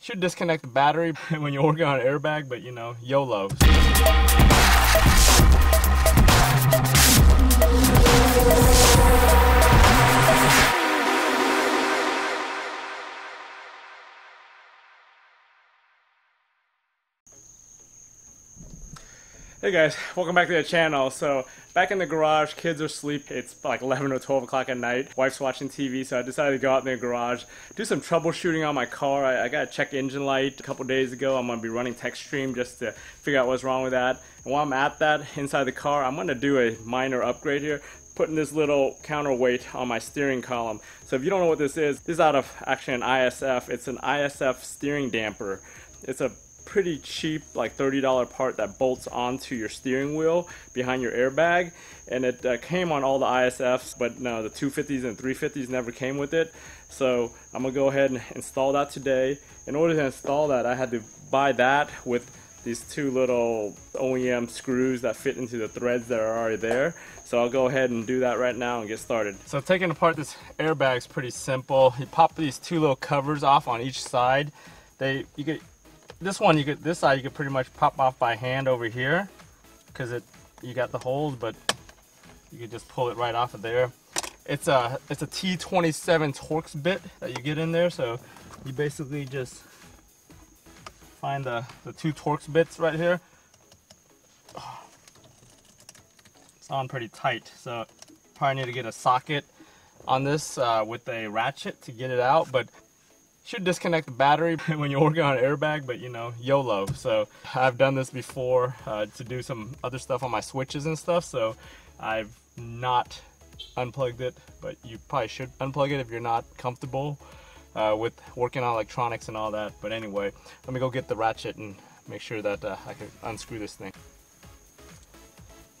Should disconnect the battery when you're working on an airbag, but you know, YOLO. Hey guys, welcome back to the channel. So back in the garage, kids are asleep. It's like 11 or 12 o'clock at night. Wife's watching TV, so I decided to go out in the garage, do some troubleshooting on my car. I got a check engine light a couple days ago. I'm going to be running Techstream just to figure out what's wrong with that. And while I'm at that, inside the car, I'm going to do a minor upgrade here, putting this little counterweight on my steering column. So if you don't know what this is out of actually an ISF. It's an ISF steering damper. It's a pretty cheap, like $30 part that bolts onto your steering wheel behind your airbag, and it came on all the ISFs, but no, the 250s and 350s never came with it. So I'm gonna go ahead and install that today. In order to install that, I had to buy that with these two little OEM screws that fit into the threads that are already there. So I'll go ahead and do that right now and get started. So taking apart this airbag is pretty simple. You pop these two little covers off on each side. This side you could pretty much pop off by hand over here, because you got the holes, but you could just pull it right off of there. It's a T27 Torx bit that you get in there, so you basically just find the two Torx bits right here. It's on pretty tight, so probably need to get a socket on this with a ratchet to get it out, but should disconnect the battery when you're working on an airbag, but you know, YOLO. So I've done this before to do some other stuff on my switches and stuff, so I've not unplugged it, but you probably should unplug it if you're not comfortable with working on electronics and all that. But anyway, let me go get the ratchet and make sure that I can unscrew this thing.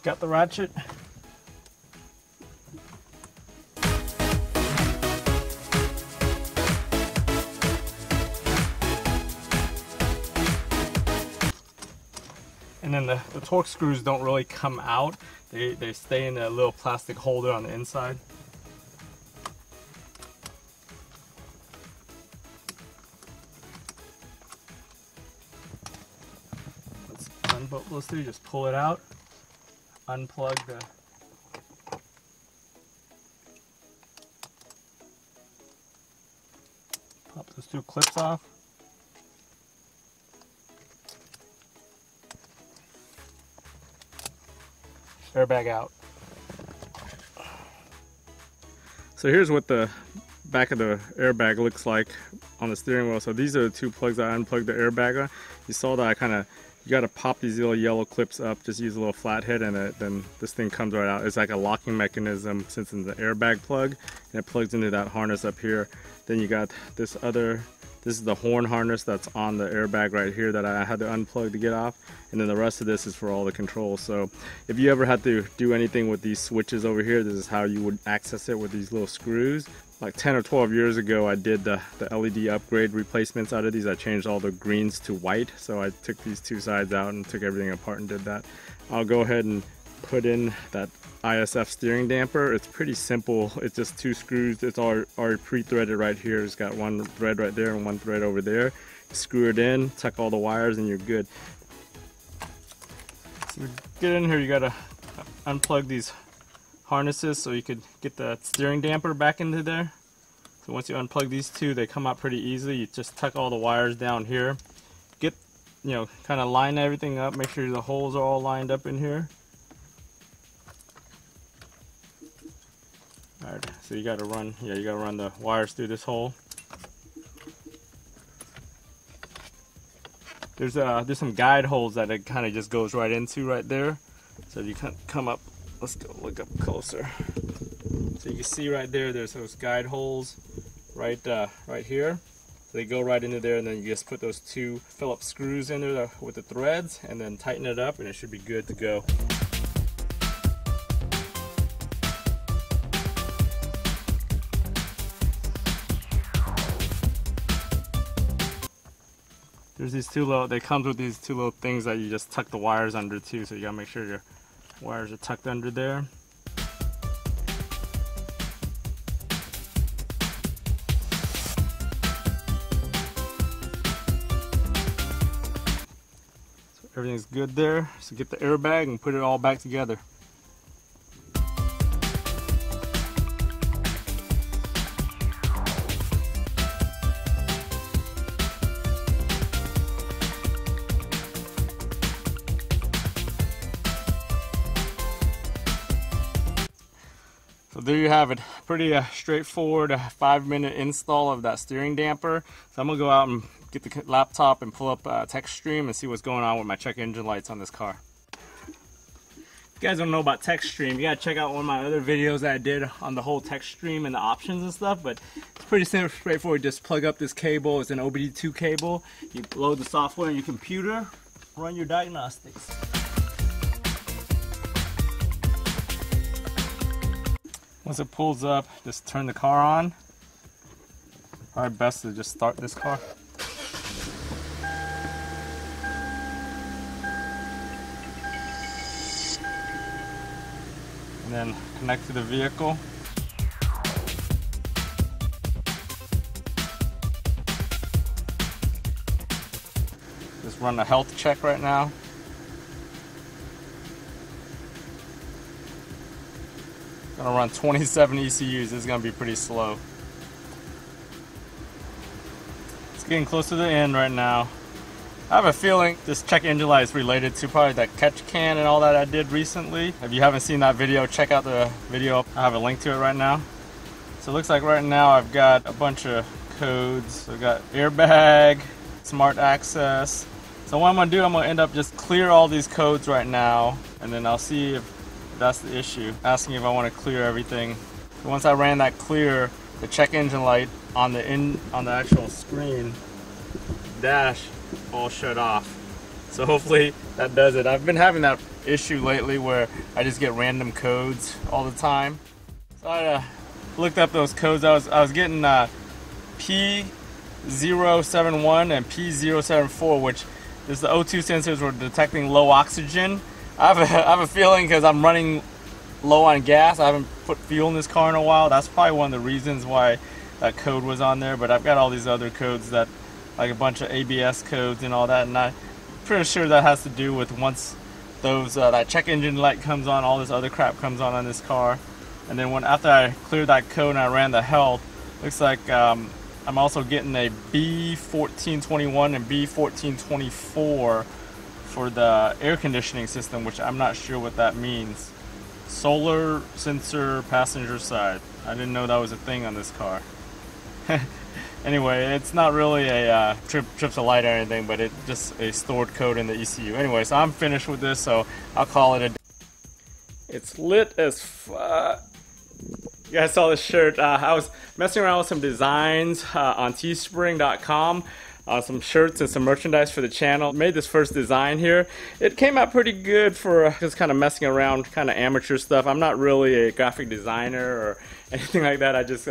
Got the ratchet. And then the Torx screws don't really come out. They stay in a little plastic holder on the inside. Let's do, just pull it out, unplug pop those two clips off. Airbag out. So here's what the back of the airbag looks like on the steering wheel. So these are the two plugs that I unplugged the airbag on. You saw that you got to pop these little yellow clips up, just use a little flathead, and then this thing comes right out. It's like a locking mechanism since it's the airbag plug, and it plugs into that harness up here. Then you got this is the horn harness that's on the airbag right here that I had to unplug to get off, and then the rest of this is for all the controls. So if you ever had to do anything with these switches over here, this is how you would access it, with these little screws. Like 10 or 12 years ago, I did the LED upgrade replacements out of these. I changed all the greens to white, so I took these two sides out and took everything apart and did that. I'll go ahead and put in that ISF steering damper. It's pretty simple. It's just two screws. It's already pre-threaded right here. It's got one thread right there and one thread over there. Screw it in, tuck all the wires, and you're good. So to get in here, you gotta unplug these harnesses so you could get the steering damper back into there. So once you unplug these two, they come out pretty easily. You just tuck all the wires down here. Kind of line everything up. Make sure the holes are all lined up in here. Alright, so you gotta run the wires through this hole. There's some guide holes that it kind of just goes right into right there. So you can come up, let's go look up closer. So you can see right there, there's those guide holes right here. So they go right into there, and then you just put those two Phillips screws in there with the threads, and then tighten it up, and it should be good to go. There's these two little, they come with these two little things that you just tuck the wires under too, so you gotta make sure your wires are tucked under there. Everything's good there. So get the airbag and put it all back together. So there you have it. Pretty straightforward 5-minute install of that steering damper. So I'm gonna go out and get the laptop and pull up Techstream and see what's going on with my check engine lights on this car. If you guys don't know about Techstream, you gotta check out one of my other videos that I did on the whole Techstream and the options and stuff, but it's pretty simple, straightforward. Just plug up this cable. It's an OBD2 cable. You load the software in your computer, run your diagnostics. Once it pulls up, just turn the car on. Probably best to just start this car. And then connect to the vehicle. Just run a health check right now. Gonna run 27 ECUs. This is gonna be pretty slow. It's getting close to the end right now. I have a feeling this check engine light is related to probably that catch can and all that I did recently. If you haven't seen that video, check out the video. I have a link to it right now. So it looks like right now I've got a bunch of codes. So I've got airbag, smart access. So what I'm gonna do, I'm gonna end up just clear all these codes right now, and then I'll see if that's the issue. Asking if I want to clear everything. So once I ran that clear, the check engine light on the actual screen dash all shut off. So hopefully that does it. I've been having that issue lately where I just get random codes all the time. So I looked up those codes. I was getting P071 and P074, which is the O2 sensors were detecting low oxygen. I have a feeling because I'm running low on gas. I haven't put fuel in this car in a while. That's probably one of the reasons why that code was on there. But I've got all these other codes, that like a bunch of ABS codes and all that, and I'm pretty sure that has to do with once those that check engine light comes on, all this other crap comes on this car. And then after I cleared that code and I ran the health, looks like I'm also getting a B1421 and B1424 for the air conditioning system, which I'm not sure what that means. Solar sensor passenger side. I didn't know that was a thing on this car. Anyway, it's not really a trips a light or anything, but it's just a stored code in the ECU. Anyway, so I'm finished with this, so I'll call it a day. It's lit as fuck. You guys saw this shirt. I was messing around with some designs on teespring.com. Some shirts and some merchandise for the channel. Made this first design here. It came out pretty good for just kind of messing around, kind of amateur stuff. I'm not really a graphic designer or anything like that. I just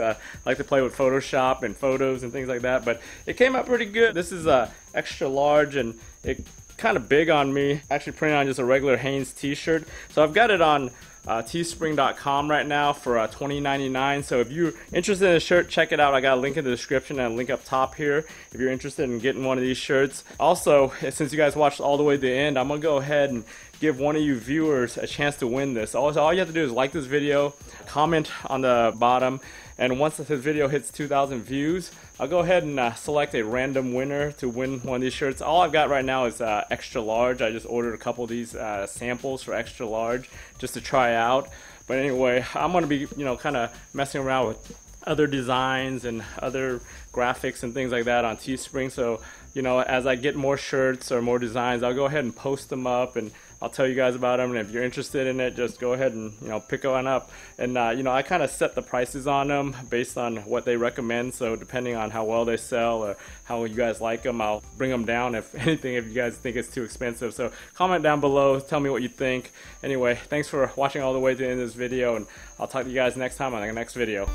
like to play with Photoshop and photos and things like that. But it came out pretty good. This is extra large and it kind of big on me. Actually printed on just a regular Hanes t-shirt. So I've got it on teespring.com right now for $20.99. So if you're interested in a shirt, check it out. I got a link in the description and a link up top here if you're interested in getting one of these shirts. Also, since you guys watched all the way to the end, I'm gonna go ahead and give one of you viewers a chance to win this. All you have to do is like this video, comment on the bottom, and once this video hits 2,000 views, I'll go ahead and select a random winner to win one of these shirts. All I've got right now is extra large. I just ordered a couple of these samples for extra large just to try out. But anyway, I'm going to be, kind of messing around with other designs and other graphics and things like that on Teespring. So, as I get more shirts or more designs, I'll go ahead and post them up and I'll tell you guys about them. And if you're interested in it, just go ahead and pick one up. And I kind of set the prices on them based on what they recommend. So depending on how well they sell or how you guys like them, I'll bring them down if anything, if you guys think it's too expensive. So comment down below, tell me what you think. Anyway, thanks for watching all the way to the end of this video, and I'll talk to you guys next time on the next video.